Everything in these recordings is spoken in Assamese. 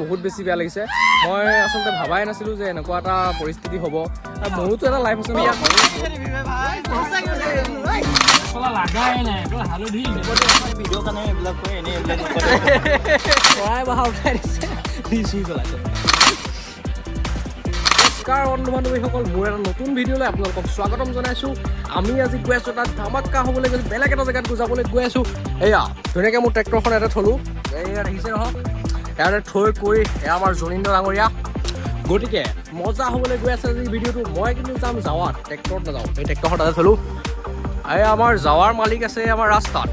বহুত বেছি বেয়া লাগিছে মই আসলতে ভাবাই নাছিলো যে এনেকুৱা এটা পৰিস্থিতি হ'ব আৰু মোৰোতো এটা লাইফ আছে নমস্কাৰ বন্ধু বান্ধৱীসকল মোৰ এটা নতুন ভিডিঅ'লৈ আপোনালোকক স্বাগতম জনাইছোঁ আমি আজি গৈ আছোঁ তাত ধামাকা হ'বলৈ গৈ বেলেগ এটা জেগাত যাবলৈ গৈ আছোঁ এয়া ধুনীয়াকৈ মোৰ ট্ৰেক্টৰখন এটা থলোঁ এয়া দেখিছে নহয় ইয়াতে থৈ কৰি এয়া আমাৰ জনীন্দ্ৰ ডাঙৰীয়া গতিকে মজা হ'বলৈ গৈ আছে আজি ভিডিঅ'টো মই কিন্তু যাম যাৱাত ট্ৰেক্টৰত নাযাওঁ এই ট্ৰেক্টৰখন তাতে থলোঁ এই আমাৰ যাৱাৰ মালিক আছে আমাৰ ৰাস্তাত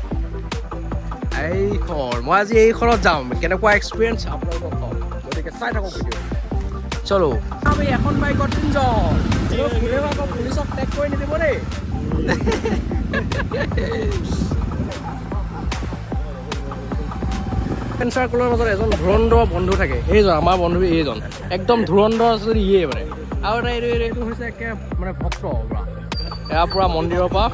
এইখন মই আজি এইখনত যাম কেনেকুৱা এক্সপিৰিয়েঞ্চ আপোনালোকক কম গতিকে চাই থাকক ভিডিঅ' চলো আমি এখন বাইকত তিনিজন পুলিচক টেগ কৰি নিদিব দেই চাৰ্কলৰ মাজত এজন ধুৰন্ধৰ বন্ধু থাকে এইজন আমাৰ বন্ধু এইজন একদম ধুৰন্ধৰ আছে যদি ইয়ে মানে আৰু এটা এইটো হৈছে একে মানে ভক্ত পৰা এয়া পূৰা মন্দিৰৰ পৰা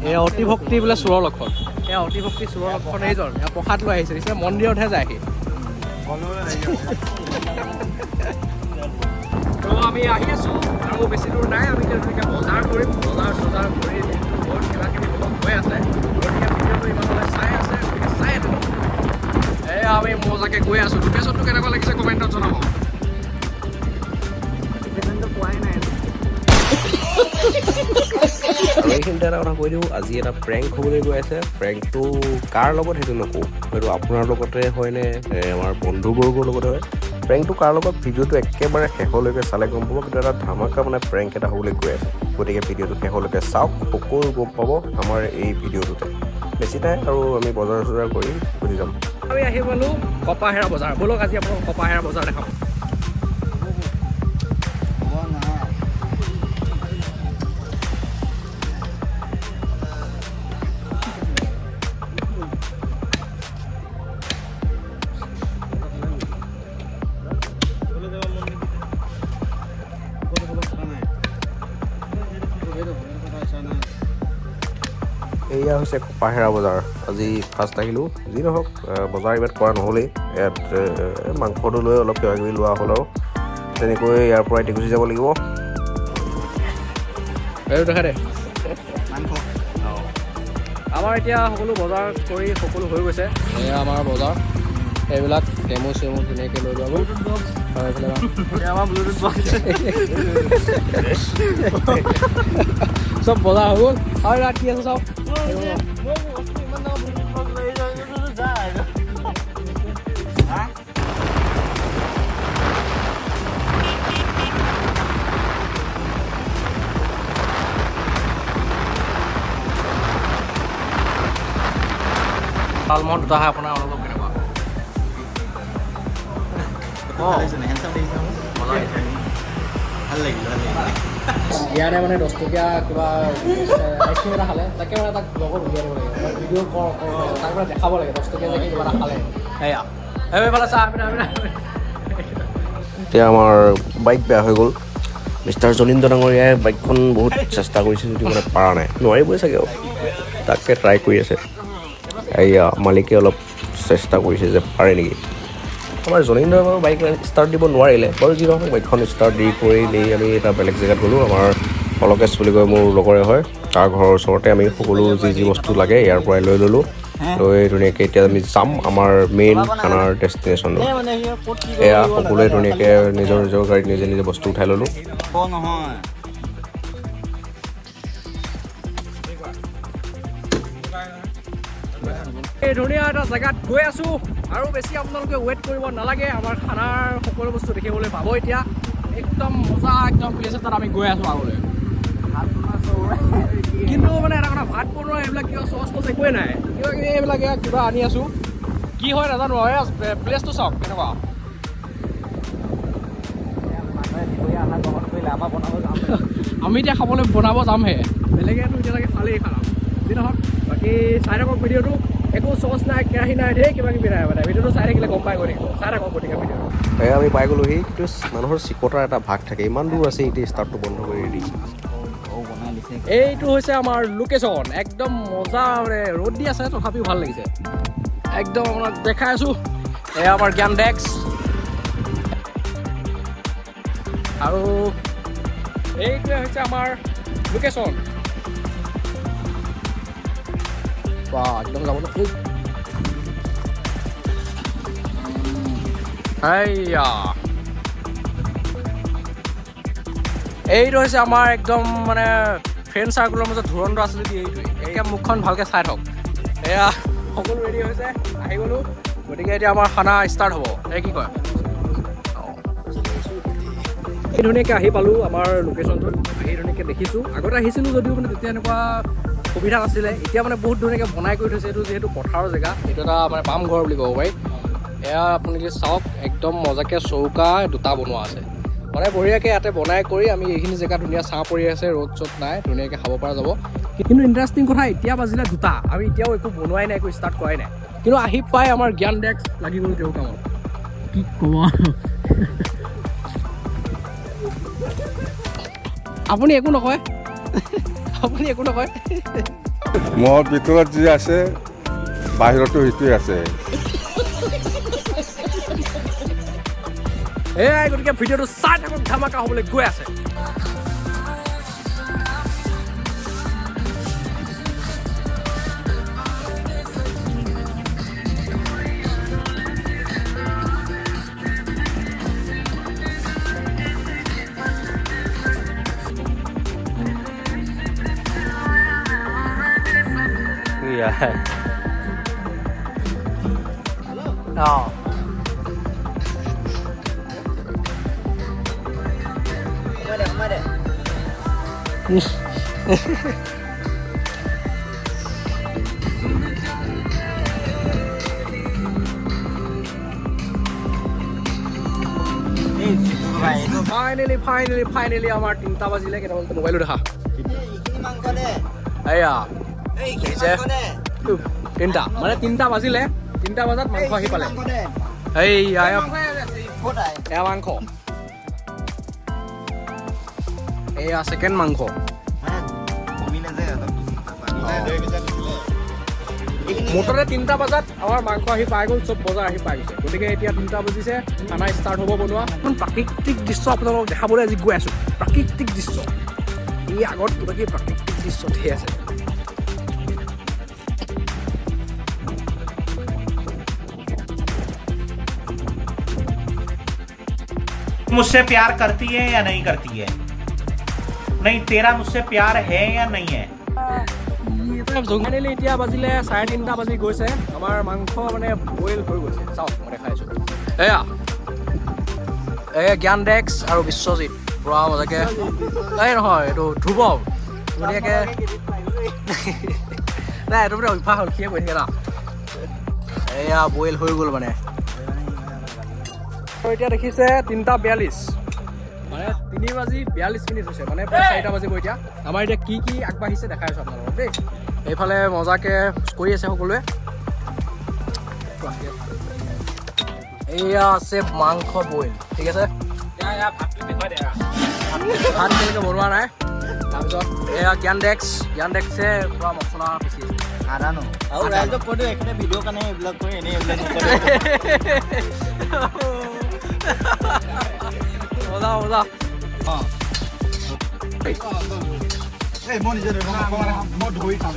এয়া অতি ভক্তি বোলে চোৰৰ লক্ষণ এয়া অতি ভক্তি চোৰৰ লক্ষণ এইজন এয়া প্ৰসাদ লৈ আহিছে নিশ্চয় মন্দিৰতহে যায় সি তো আমি আহি আছোঁ আৰু বেছি দূৰ নাই আমি তেনেকৈ বজাৰ কৰিম বজাৰ কৰি বহুত কিবা কিবি হৈ আছে গতিকে ভিডিঅ'টো ইমানলৈ চাই আছে গতিকে চাই থাকক এয়া আমি মজাকৈ গৈ আছোঁ লোকেশ্যনটো কেনেকুৱা লাগিছে কমেণ্টত জনাব পোৱাই নাই আৰু এইখিনিতে এটা কথা কৈ দিওঁ আজি এটা প্ৰেংক হ'বলৈ গৈ আছে প্ৰেংকটো কাৰ লগত সেইটো নকওঁ হয়তো আপোনাৰ লগতে হয়নে আমাৰ বন্ধুবৰ্গৰ লগতে হয় প্ৰেংকটো কাৰ লগত ভিডিঅ'টো একেবাৰে শেষলৈকে চালে গম পাব কিন্তু এটা ধামাকা মানে প্ৰেংক এটা হ'বলৈ গৈ আছে গতিকে ভিডিঅ'টো শেষলৈকে চাওক সকলো গম পাব আমাৰ এই ভিডিঅ'টোতে বেছি নাই আৰু আমি বজাৰ চজাৰ কৰি গুচি যাম আমি আহি পালোঁ কপাহেৰা বজাৰ ব'লক আজি আপোনাক কপাহেৰা বজাৰ দেখাম এয়া হৈছে কপাহেৰা বজাৰ আজি ফাৰ্ষ্ট আহিলোঁ যি নহওক বজাৰ ইমান কৰা নহ'লেই ইয়াত মাংসটো লৈ অলপ কিবা কিবি লোৱা হ'ল আৰু তেনেকৈ ইয়াৰ পৰা এতিয়া গুচি যাব লাগিব দেখা দে আমাৰ এতিয়া সকলো বজাৰ কৰি সকলো হৈ গৈছে এয়া আমাৰ বজাৰ এইবিলাক নেমু চেমু ধুনীয়াকৈ লৈ যাব চব বজাৰ হৈ গ'ল আৰু ৰাতি আছে চাওক তালমহল দুটা হয় আপোনাৰ অনুভৱ কেনেকুৱা ইয়াতে মানে 10 টকীয়া কিবা আইচক্ৰীম এটা খালে তাকে মানে তাক লগত উলিয়াই দিব লাগে ভিডিঅ' তাক মানে দেখাব লাগে 10 টকীয়া যে কিবা এটা খালে এয়া এইফালে চাহ এতিয়া আমাৰ বাইক বেয়া হৈ গ'ল মিষ্টাৰ জনীন্দ্ৰ ডাঙৰীয়াই বাইকখন বহুত চেষ্টা কৰিছে যদিও মানে পৰা নাই নোৱাৰিবই চাগে আৰু তাকে ট্ৰাই কৰি আছে এয়া মালিকে অলপ চেষ্টা কৰিছে যে পাৰে নেকি আমাৰ জনীন্দ্ৰই বাৰু বাইক ষ্টাৰ্ট দিব নোৱাৰিলে বাৰু যি নহওক বাইকখন ষ্টাৰ্ট দি কৰি নি আমি এটা বেলেগ জেগাত গ'লোঁ আমাৰ অলকেশ বুলি কয় মোৰ লগৰে হয় তাৰ ঘৰৰ ওচৰতে আমি সকলো যি বস্তু লাগে ইয়াৰ পৰাই লৈ ল'লোঁ লৈ ধুনীয়াকৈ এতিয়া আমি যাম আমাৰ মেইন খানাৰ ডেষ্টিনেশ্যনলৈ এয়া সকলোৱে ধুনীয়াকৈ নিজৰ নিজৰ গাড়ীত নিজে নিজে বস্তু উঠাই ল'লোঁ এই ধুনীয়া এটা জেগাত গৈ আছোঁ আৰু বেছি আপোনালোকে ৱেইট কৰিব নালাগে আমাৰ খানাৰ সকলো বস্তু দেখিবলৈ পাব এতিয়া একদম মজা একদম প্লেচ এটাত আমি গৈ আছোঁ আগলৈ কিন্তু মানে এটা কথা ভাত বনোৱা এইবিলাক কিবা চচ টচ একোৱেই নাই কিবা কিবি এইবিলাক কিবা আনি আছোঁ কি হয় নাজানো প্লেচটো চাওক কেনেকুৱা আমি এতিয়া খাবলৈ বনাব যামহে বেলেগেতো এতিয়ালৈকে খালেই খানা যি নহওক বাকী চাই থাকক ভিডিঅ'টো একো চচ নাই কেৰাহী নাই ধেৰ কিবা কিবি নাই মানে ভিডিঅ'টো চাই থাকিলে গম পাই গৈ থাকিব চাই থাকক গতিকে ভিডিঅ'টো এয়া আমি পাই গ'লোহি কিন্তু মানুহৰ চিকতাৰ এটা ভাগ থাকে ইমান দূৰ আছে এতিয়া ষ্টাৰ্টটো বন্ধ কৰি দি এইটো হৈছে আমাৰ লোকেশ্যন একদম মজা মানে ৰ'দ দি আছে তথাপিও ভাল লাগিছে একদম আপোনাক দেখাই আছোঁ এয়া আমাৰ জ্ঞান ডেক্স আৰু এইটোৱে হৈছে আমাৰ লোকেশ্যন। বা একদম যাবলৈ খুব এইটো হৈছে আমাৰ একদম মানে ফ্ৰেণ্ড চাৰ্কুলৰ মাজত ধুৰন্ধৰ আছে যদি এইটোৱে। এতিয়া মুখখন ভালকৈ চাই থওক। এয়া সকলো ৰেডি হৈছে, আহি গ'লোঁ। গতিকে এতিয়া আমাৰ খানা ষ্টাৰ্ট হ'ব। এই কি কয় এই ধুনীয়াকৈ আহি পালোঁ আমাৰ লোকেশ্যনটোত। আহি ধুনীয়াকৈ দেখিছোঁ। আগতে আহিছিলোঁ যদিও মানে তেতিয়া এনেকুৱা সুবিধা নাছিলে। এতিয়া মানে বহুত ধুনীয়াকৈ বনাই কৰি থৈছে। এইটো যিহেতু পথাৰৰ জেগা, এইটো এটা মানে পাম ঘৰ বুলি ক'ব পাৰি। এয়া আপোনালোকে চাওক, একদম মজাকৈ চৌকা দুটা বনোৱা আছে। মানে বঢ়িয়াকৈ ইয়াতে বনাই কৰি আমি এইখিনি জেগা ধুনীয়া ছাঁ পৰি আছে, ৰ'দ চ'দ নাই, ধুনীয়াকৈ খাব পৰা যাব। কিন্তু ইণ্টাৰেষ্টিং কথা, এতিয়া বাজিলে 2টা, আমি এতিয়াও একো বনোৱাই নাই, একো ষ্টাৰ্ট কৰাই নাই। কিন্তু আহি পাই আমাৰ জ্ঞান ডেস্ক লাগি গ'ল তেওঁৰ কামত। কি ক'ব আপুনি একো নকয়? আপুনি একো নকয়? মোৰ ভিতৰত যি আছে বাহিৰতো সেইটোৱে আছে। এয়াই, গতিকে ভিডিঅ'টো চাই থাকক, ধামাকা হ'বলৈ গৈ আছে। ফাইনেলি আমাৰ 3টা বাজিলে। কেইটামান মোবাইলো দেখা এয়া তিনিটা মানে 3টা বাজিলে। 3টা বজাত মাংস আহি পালে। এয়া মাংস, এয়া ছেকেণ্ড মাংস। মুঠতে 3টা বজাত আমাৰ মাংস আহি পাই গ'ল, চব বজাৰ আহি পাই গৈছে। গতিকে এতিয়া 3টা বাজিছে, খানা ষ্টাৰ্ট হ'ব বনোৱা। এখন প্ৰাকৃতিক দৃশ্য আপোনালোকক দেখাবলৈ আজি গৈ আছোঁ। প্ৰাকৃতিক দৃশ্য, এই আগত কিবা কিবি প্ৰাকৃতিক দৃশ্য ধেৰ আছে। मुझसे प्यार करती है या नहीं करती है? नहीं, तेरा मुझसे प्यार है या नहीं है? ফাইনেলি এতিয়া বাজিলে 3:30 বাজি গৈছে। আমাৰ মাংস মানে বইল হৈ গৈছে। চাওক, মই দেখাই আছোঁ। এয়া জ্ঞান ডেস্ক আৰু বিশ্বজিৎ পুৰা মজাকৈ। এই নহয়, এইটো ধ্ৰুৱ ধুনীয়াকৈ নাই, এইটো মানে অভ্যাস হ'ল, সিয়ে কৈ থাকে না। এয়া বইল হৈ গ'ল মানে। এতিয়া দেখিছে 3:42, মানে 3:42 হৈছে, মানে প্ৰায় 4টা বাজিব এতিয়া। আমাৰ এতিয়া কি কি আগবাঢ়িছে দেখাই আছোঁ আপোনালোকক দেই। এইফালে মজাকৈ কৰি আছে সকলোৱে। এয়া আছে মাংস বইল, ঠিক আছে। ভাত তেনেকৈ বনোৱা নাই। তাৰপিছত এয়া জ্ঞান ডেস্কে পুৰা মছলা পিচি আছে। নাজানো আৰু ৰাইজক কৈ দিওঁ, এইখিনি ভিডিঅ' কাৰণে এইবিলাক কৰি এনেই এইবিলাক নকৰে। মজা মজা। মই নিজে মই ধৰি খাওঁ।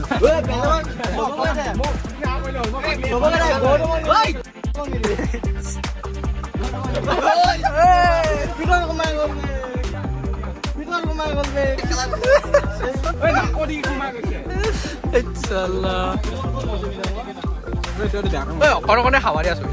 অকণে খাবাৰি আছো।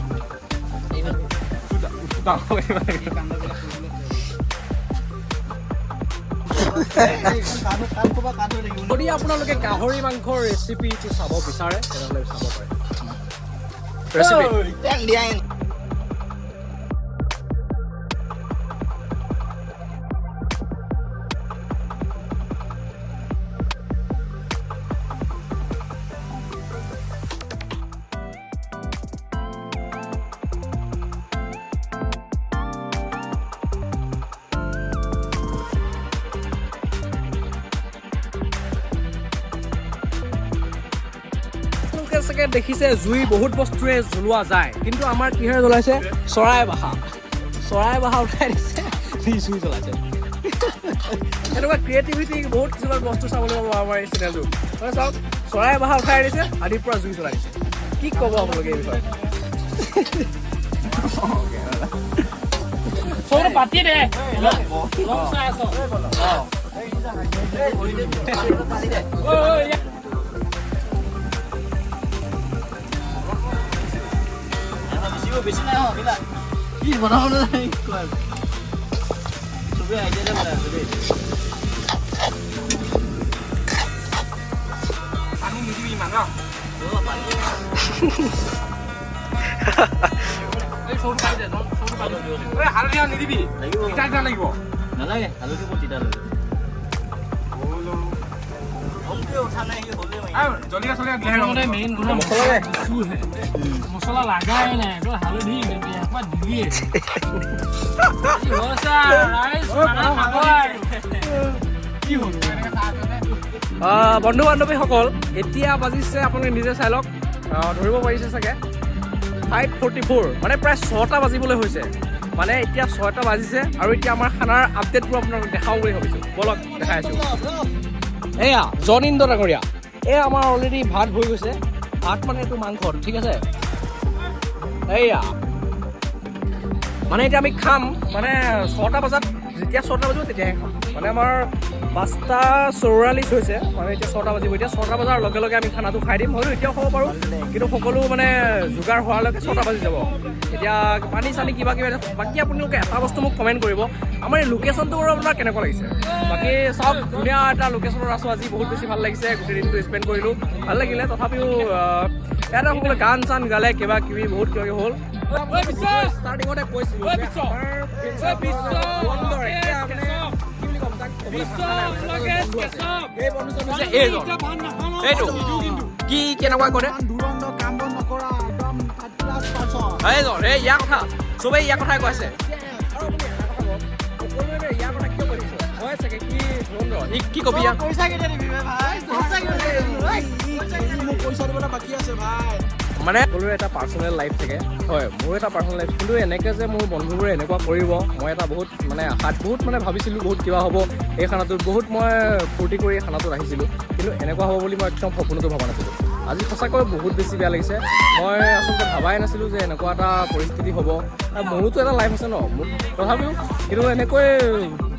যদি আপোনালোকে গাহৰি মাংসৰ ৰেচিপিটো চাব বিচাৰে তেনেহ'লে চাব পাৰে। ৰেচিপি চাগে দেখিছে জুই বহুত বস্তুৰে জ্বলোৱা যায়, কিন্তু আমাৰ কিহেৰে জ্বলাইছে? চৰাই বাহা। চৰাই বাহা উঠাই দিছে জুই জ্বলাইছে এনেকুৱা ক্ৰিয়েটিভিটি বহুত কিছুমান বস্তু চাবলৈ পাব আমাৰ এই চেনেলটো মানে চাওক চৰাই বাহা উঠাই দিছে আদিৰ পৰা জুই জ্বলাই দিছে কি ক'ব আপোনালোকে এই বিষয়ে সৰু পাতি দে লং চাই আছ বেছি নাই মিলা কি বনাব নাই চবে আইডিয়া বনাই আছে দেই পানী নিদিবি ইমান ন এই সৰু পানী দে সৰু পানী ঐ হালধীয়া নিদিবি লাগিব তিতা লাগিব নালাগে হালধি ক'ত তিতা লাগে উঠা নাই হ'লে জলকীয়া চলকীয়া প্ৰথমতে মেইন গুণ মছলা লাগাই নাই তো হালধি একবাৰ দিলিয়ে বন্ধু বান্ধৱীসকল এতিয়া বাজিছে আপুনি নিজে চাই লওক ধৰিব পাৰিছে চাগে 5:44 মানে প্ৰায় 6টা বাজিবলৈ হৈছে মানে এতিয়া 6টা বাজিছে আৰু এতিয়া আমাৰ খানাৰ আপডেটবোৰ আপোনালোকক দেখাওঁ বুলি ভাবিছোঁ বলক দেখাই আছোঁ এয়া জনিন্দ্ৰ ডাঙৰীয়া এয়া আমাৰ অলৰেডি ভাত হৈ গৈছে ভাত মানে এইটো মাংস ঠিক আছে এয়া মানে এতিয়া আমি খাম মানে 6টা বজাত যেতিয়া 6টা বাজিব তেতিয়াহে খাম মানে আমাৰ 5:44 হৈছে মানে এতিয়া 6টা বাজিব এতিয়া 6টা বজাৰ লগে লগে আমি খানাটো খাই দিম হয়তো এতিয়াও খাব পাৰোঁ কিন্তু সকলো মানে যোগাৰ হোৱালৈকে 6টা বাজি যাব এতিয়া পানী চানী কিবা কিবা বাকী আপোনালোকে এটা বস্তু মোক কমেণ্ট কৰিব আমাৰ এই লোকেশ্যনটো বাৰু আপোনাৰ কেনেকুৱা লাগিছে বাকী চাওক ধুনীয়া এটা লোকেশ্যনত আছোঁ আজি বহুত বেছি ভাল লাগিছে গোটেই দিনটো স্পেণ্ড কৰিলোঁ ভাল লাগিলে তথাপিও ইয়াতে সকলোৱে গান চান গালে কিবা কিবি বহুত কিবা কিবি হ'ল ষ্টাৰ্টিঙতে কৈছিলোঁ এইটো কি কেনেকুৱা কৰে এইজন এই ইয়াৰ কথা চবেই ইয়াৰ কথাই কৈছে ইয়াৰ কথা কিয় কৈছে হয় চাগে কি ধুৰন্ধৰ কি কবি ইয়াক পইচা কেতিয়া দিবি ভাই পইচা দিবলৈ বাকী আছে ভাই মানে সকলোৰে এটা পাৰ্চনেল লাইফ থাকে হয় মোৰ এটা পাৰ্চনেল লাইফ কিন্তু এনেকৈ যে মোৰ বন্ধুবোৰে এনেকুৱা কৰিব মই এটা বহুত মানে আশাত বহুত মানে ভাবিছিলোঁ বহুত কিবা হ'ব এই খানাটোত বহুত মই ফূৰ্তি কৰি খানাটোত আহিছিলোঁ কিন্তু এনেকুৱা হ'ব বুলি মই একদম সপোনতো ভবা নাছিলোঁ আজি সঁচাকৈ বহুত বেছি বেয়া লাগিছে মই আচলতে ভাবাই নাছিলোঁ যে এনেকুৱা এটা পৰিস্থিতি হ'ব আৰু মোৰোতো এটা লাইফ আছে ন মোৰ তথাপিও কিন্তু এনেকৈ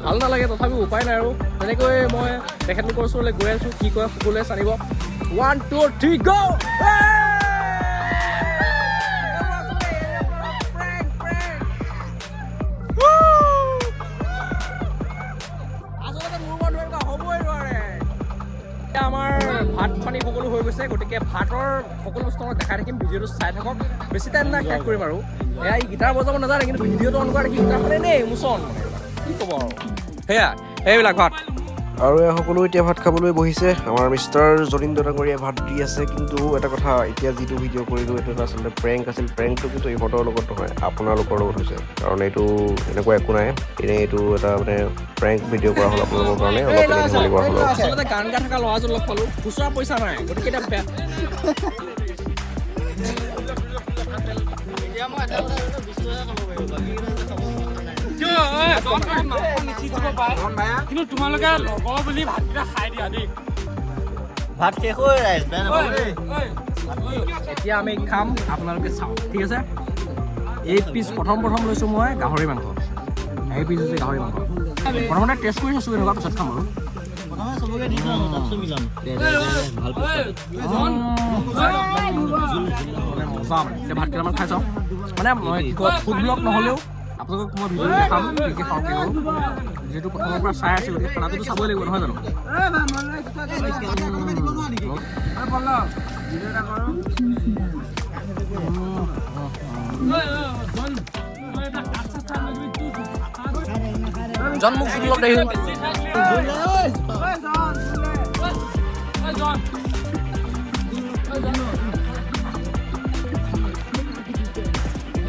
ভাল নালাগে তথাপিও উপায় নাই আৰু তেনেকৈ মই তেখেতলোকৰ ওচৰলৈ গৈ আছোঁ কি কয় সকলোৱে জানিব 1 2 3 go আমাৰ ভাত পানী সকলো হৈ গৈছে গতিকে ভাতৰ সকলো বস্তু মই দেখাই থাকিম ভিডিঅ'টো চাই থাকক বেছি টাইম নাই শেষ কৰিম আৰু এয়া এই গীটাৰ বজাব নাজানে কিন্তু ভিডিঅ'টো অন কৰা দেখি গীটাৰখন এনেই মোচন কি ক'ব আৰু সেয়া এইবিলাক ভাত আৰু এয়া সকলো এতিয়া ভাত খাবলৈ বহিছে আমাৰ মিষ্টাৰ জনিন্দ্ৰ ডাঙৰীয়াই ভাত দি আছে কিন্তু এটা কথা এতিয়া যিটো ভিডিঅ' কৰিলোঁ এইটো এটা আচলতে প্ৰেংক আছিল প্ৰেংকটো কিন্তু ইহঁতৰ লগত নহয় আপোনালোকৰ লগত হৈছে কাৰণ এইটো এনেকুৱা একো নাই এনেই এইটো এটা মানে প্ৰেংক ভিডিঅ' কৰা হ'ল আপোনালোকৰ কাৰণে অলপ এনেই ধেমালি কৰা হ'ল আচলতে গান গাই থকা ল'ৰাজন লগ পালোঁ খুচুৰা পইচা নাই গতিকে এতিয়া কিন্তু তোমালোকে লগৰ বুলি ভাতকেইটা খাই দিয়া দেই ভাত শেষ হৈ ৰাইজ বেয়া নাপাব দেই এতিয়া আমি খাম আপোনালোকে চাওক ঠিক আছে এই পিচ প্ৰথম লৈছোঁ মই গাহৰি মাংস এই পিচ হৈছে গাহৰি মাংস প্ৰথমতে টেষ্ট কৰি চাইছোঁ এনেকুৱা পিছত খাম আৰু প্ৰথমে চবকে দি দিওঁ তাৰপিছত মিলাম ভাল মজা মানে এতিয়া ভাত কেইটামান খাই চাওঁ মানে মই ফুড ব্লগ নহ'লেও আপোনালোকক মই ভিডিঅ' দেখাম কি কি খাওঁ কি কৰোঁ যিহেতু প্ৰথমৰ পৰা চাই আছোঁ গতিকে খানাটোতো চাবই লাগিব নহয় জানো জন মোক ফুড ব্লগ দেখিছোঁ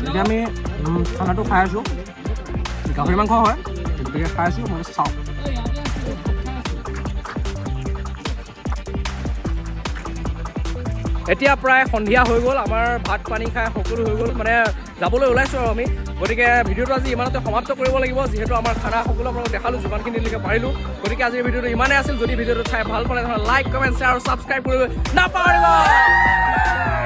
এতিয়া আমি খানাটো খাই আছোঁ গাহৰি মাংস হয় গতিকে খাই আছোঁ মই চাওঁ এতিয়া প্ৰায় সন্ধিয়া হৈ গ'ল আমাৰ ভাত পানী খাই সকলো হৈ গ'ল মানে যাবলৈ ওলাইছোঁ আৰু আমি গতিকে ভিডিঅ'টো আজি ইমানতে সমাপ্ত কৰিব লাগিব যিহেতু আমাৰ খানা সকলো আপোনালোকক দেখালোঁ যিমানখিনিলৈকে পাৰিলোঁ গতিকে আজিৰ ভিডিঅ'টো ইমানেই আছিল যদি ভিডিঅ'টো চাই ভাল পালে লাইক কমেণ্ট শ্বেয়াৰ আৰু ছাবস্ক্ৰাইব কৰিব নাপাহৰিব